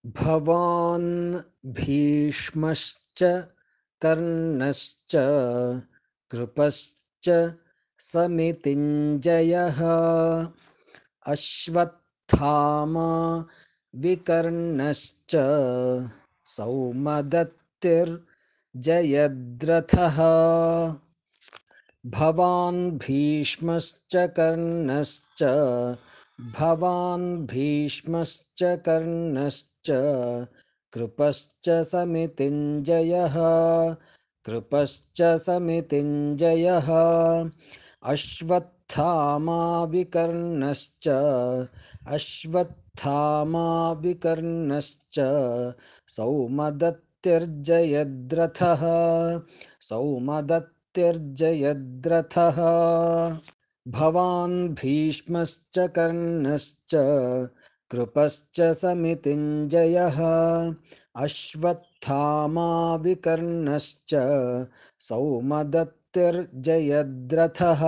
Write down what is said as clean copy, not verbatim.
भवान् भीष्मश्च कर्णश्च कृपश्च समितिञ्जयः अश्वत्थामा विकर्णश्च सौमदत्तिर्जयद्रथः भवान् भीष्मश्च कर्णश्च भवान् भीष्मश्च कर्णश्च कृपश्च समितिञ्जयः कृपश्च समितिञ्जयः अश्वत्थामा विकर्णश्च अश्वत्थामा विकर्णश्च सौमदत्तिर्जयद्रथः सौमदत्तिर्जयद्रथः भवान् भीष्मश्च कर्णश्च कृपश्च समितिञ्जयः अश्वत्थामा विकर्णश्च सौमदत्तिर्जयद्रथः